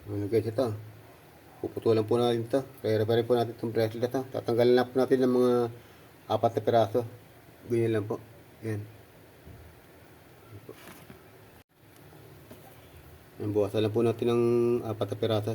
Ano guys, ito. Puputulan po natin ito. Pare-pare po natin itong bracelet ito. Tatanggalin lang po natin ng mga 4 na piraso. Ganyan lang po. Yan. Yan, buwasan lang po natin ng 4 na piraso.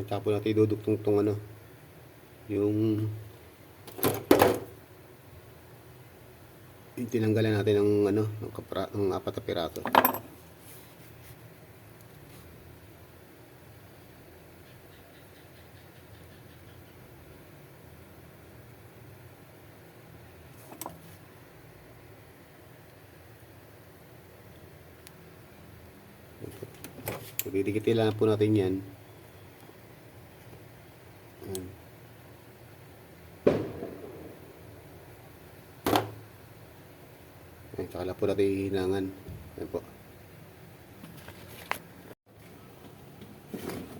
Tsaka po natin idudugtong tong ano, yung tinanggalan natin ng ano, ng 4 na piraso. Didikitin lang po natin yan. Ayan, tsaka lang po natin hihinangan. Ayan po.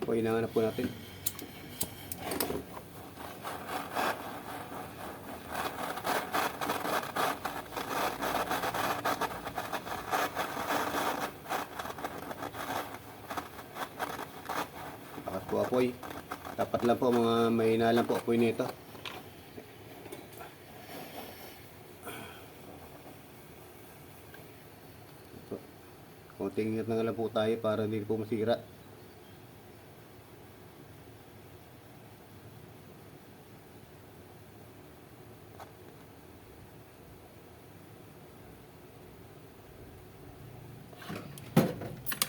Hihinangan na po natin. Lakas po apoy. Dapat lang po mga mahina lang po apoy nito. Konting ingat na lang po tayo para hindi po masira.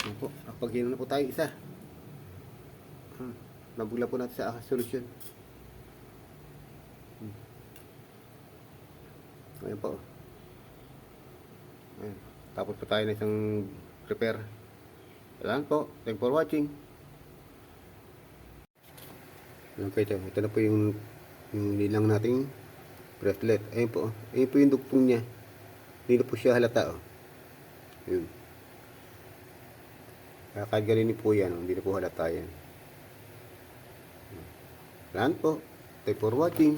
Ayan po, nakapaghinom na po tayo isa. Nabugla po natin sa solusyon. Ayan po. Ayan. Tapos po tayo na isang prepare. Salamat po. Thanks for watching. Okay, ito na po yung nilang nating bracelet. Ayun po. Ayun po yung dugtong niya. Hindi na po siya halata. Ayun. Kahit ganun po yan. Hindi na po halata yan. Salamat po. Thanks for watching.